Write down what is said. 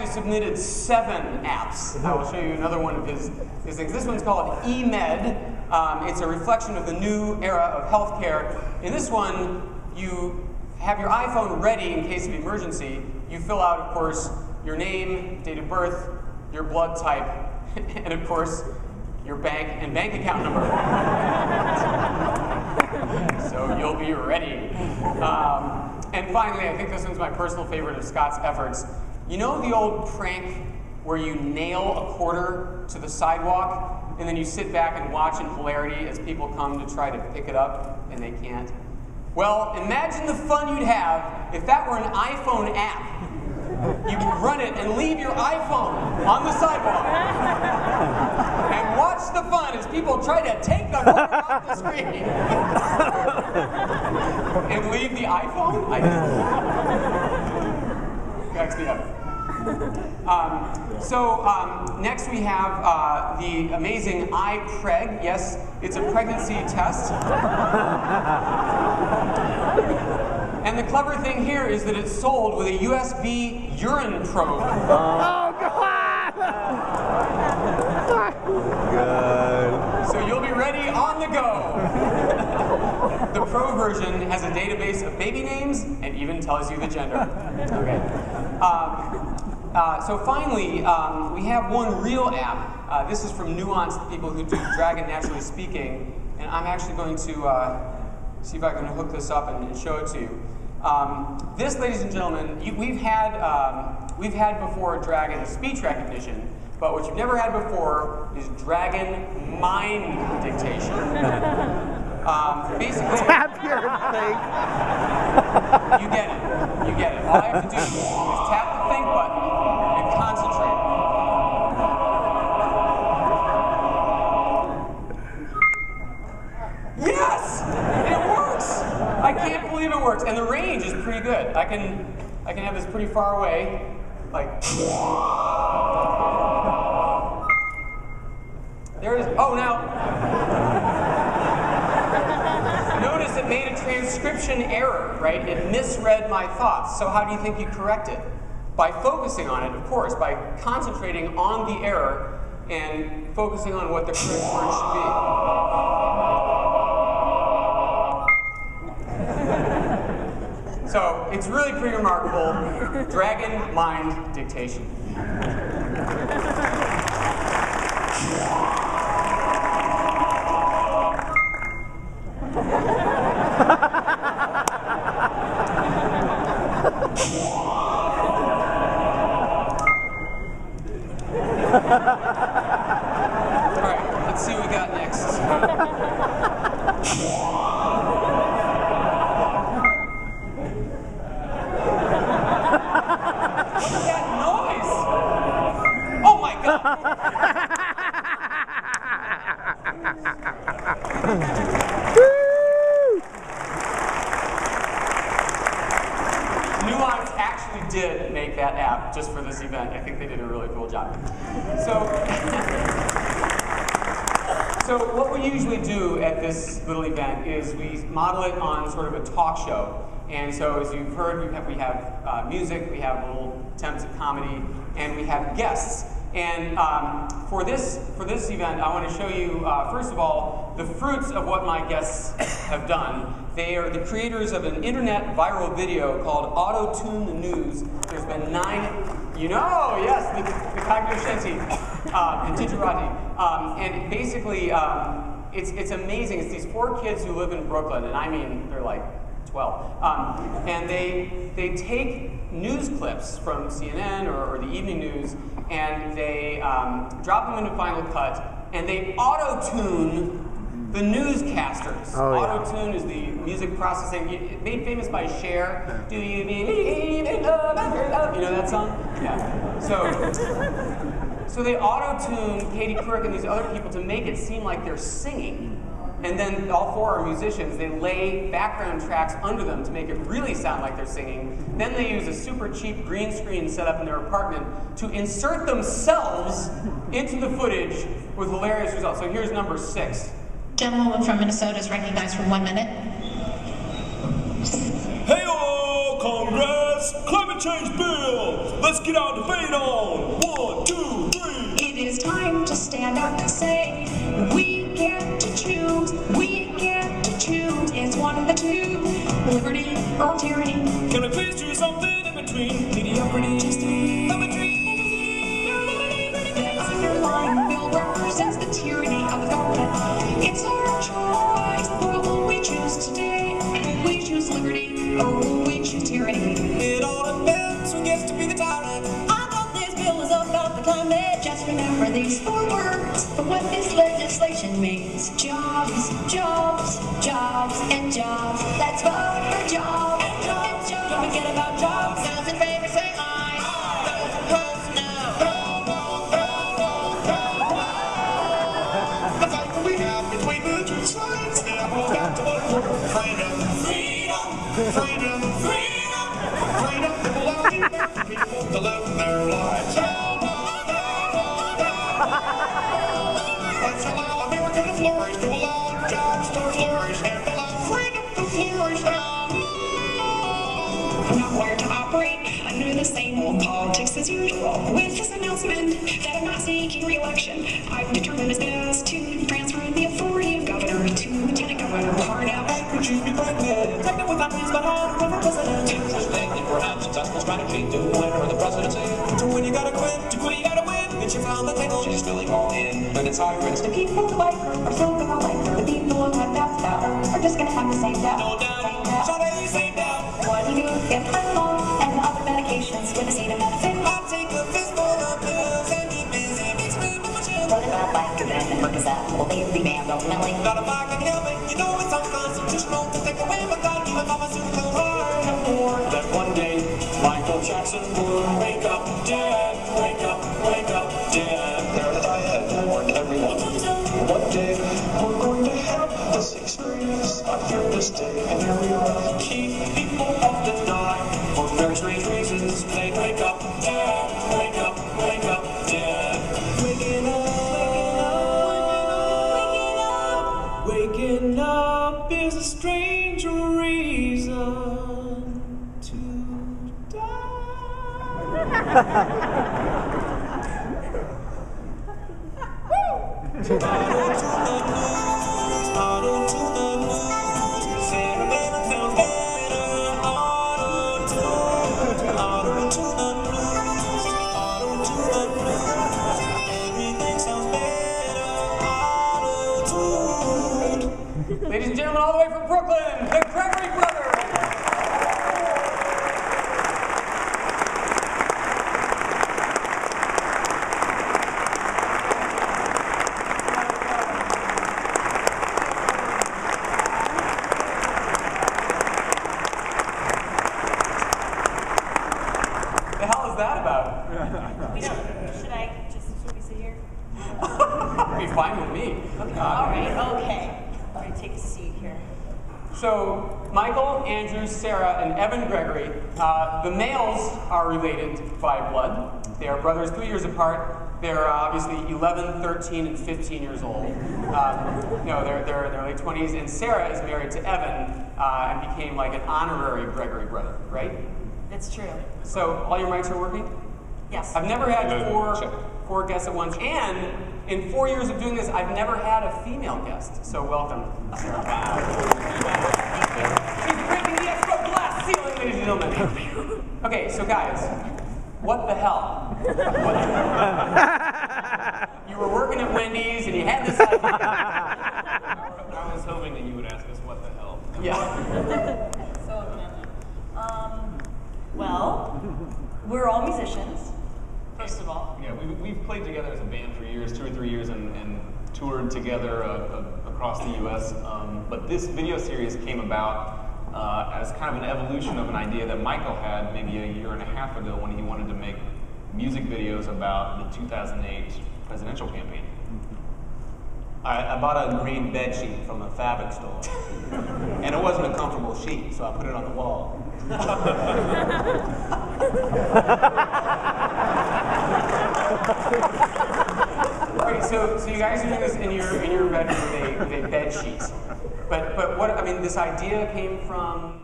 actually submitted 7 apps. I will show you another one of his things. This one's called eMed. It's a reflection of the new era of healthcare. In this one, you have your iPhone ready in case of emergency. You fill out, of course, your name, date of birth, your blood type, and of course, your bank and bank account number. So you'll be ready. And finally, I think this one's my personal favorite of Scott's efforts. You know the old prank where you nail a quarter to the sidewalk and then you sit back and watch in hilarity as people come to try to pick it up and they can't? Well, imagine the fun you'd have if that were an iPhone app. You could run it and leave your iPhone on the sidewalk and watch the fun as people try to take the quarter off the screen. And leave the iPhone? Cracks me up. Next we have the amazing iPreg. Yes, it's a pregnancy test. And the clever thing here is that it's sold with a USB urine probe. Oh, God! God. So you'll be ready on the go. The Pro version has a database of baby names and even tells you the gender. Okay. So finally, we have one real app. This is from Nuance, the people who do Dragon Naturally Speaking. And I'm actually going to see if I can hook this up and show it to you. This, ladies and gentlemen, we've had before Dragon speech recognition, but what you've never had before is Dragon mind dictation. Basically, tap your thing. You get it. You get it. All I have to do is tap the think button and concentrate. Yes! It works! I can't believe it works. And the range is pretty good. I can have this pretty far away. Like, there it is. Oh, now, notice it made a transcription error, right? It misread my thoughts. So how do you think you correct it? By focusing on it, of course, by concentrating on the error and focusing on what the correct word should be. So it's really pretty remarkable. Dragon mind dictation. All right, let's see what we got next. What is that noise? Oh my God! Nuance actually did make that app just for this event. I think they did a really cool job. So what we usually do at this little event is we model it on sort of a talk show. And so as you've heard, we have music, we have little attempts at comedy, and we have guests. And for this event, I want to show you, first of all, the fruits of what my guests have done. They are the creators of an internet viral video called Auto-Tune the News. There's been 9, you know, yes, the cognoscenti, Digerati. And basically, it's amazing. It's these 4 kids who live in Brooklyn, and I mean, they're like 12. And they take news clips from CNN or the evening news, and they drop them into Final Cut, and they auto-tune the newscasters. Oh, yeah. Auto-tune is the music processing, made famous by Cher. Do you believe in love after love? You know that song? Yeah. So they auto-tune Katie Couric and these other people to make it seem like they're singing. And then all 4 are musicians. They lay background tracks under them to make it really sound like they're singing. Then they use a super cheap green screen set up in their apartment to insert themselves into the footage with hilarious results. So here's number 6. Gentlewoman from Minnesota is recognized for 1 minute. Hey-o, Congress! Climate to change Bill. Let's get on to fade on. 1, 2, 3. It is time to stand up and say, we get to choose, we get to choose. It's one of the two, liberty or tyranny. Can we please choose something in between? Mediocrity, just a between. That underlying bill represents the tyranny of the government. It's our choice. What will we choose today? Will we choose liberty or will we choose tyranny? It all depends who gets to be the tyrant. I thought this bill was about the climate. Just remember these 4 words for what this legislation means. Jobs, jobs, jobs, and jobs. Let's vote for jobs and jobs. Don't forget about jobs. Those in favor say aye. Those opposed no. The fight that we have between the two sides now goes back to one word. Freedom, freedom, freedom, freedom, freedom to allow the American people to live their lives. Let's allow America to flourish, to allow jobs to flourish, and allow freedom to flourish now. I'm not wired to operate under the same old politics as usual. With this announcement that I'm not seeking re-election, I've determined it's best to transfer the authority of governor to lieutenant governor Parnell. Would you be pregnant? Pregnant with families behind a river president. Interesting and perhaps successful strategy to win for the presidency. To win you gotta quit, to quit you gotta win. Then she found the title. She's feeling all in, but it's high risk. The people who like her are still gonna like her. The people who have doubts about her are just gonna have the same doubt. No doubt, Sade, same doubt. What do you do if Tylenol and other medications with acetaminophen? I'll take a fistful of pills and keep busy mixing with my chin. What about Vicodin and Percocet? Will they be banned ultimately? Not if I can help it, you know it's unconstitutional to take away my God-given pharmaceutical heart. No more that one day Michael Jackson would wake up dead, wake up dead. There that I had warned everyone. One day we're going to have this experience. I fear this day, and here we are. Keep people often die for very strange reasons. They wake up dead, wake up dead. Waking up, waking up is a strange reason to Ladies and gentlemen, all the way from Brooklyn, the Gregory Brothers. The hell is that about? Should we sit here? Be fine with me. Okay. Let me take a seat here. So, Michael, Andrew, Sarah, and Evan Gregory, the males are related by blood. They are brothers 3 years apart. They're obviously 11, 13, and 15 years old. They're late 20s, and Sarah is married to Evan and became like an honorary Gregory brother, right? That's true. So, all your mics are working? Yes. I've never had four guests at once, and in 4 years of doing this, I've never had a female guest. So welcome, Sarah. She's breaking the expo glass ceiling, ladies and gentlemen. Okay, so guys, what the hell? You were working at Wendy's and you had this idea. I was hoping that you would ask us what the hell. Yeah. Well, we're all musicians, first of all. Yeah, we've played together as a band for years, 2 or 3 years, and toured together across the U.S. But this video series came about as kind of an evolution of an idea that Michael had maybe a year and a half ago when he wanted to make music videos about the 2008 presidential campaign. I bought a green bed sheet from a fabric store, and it wasn't a comfortable sheet, so I put it on the wall. Okay, so you guys are doing this in your bedroom with a bed sheet, but what I mean, this idea came from.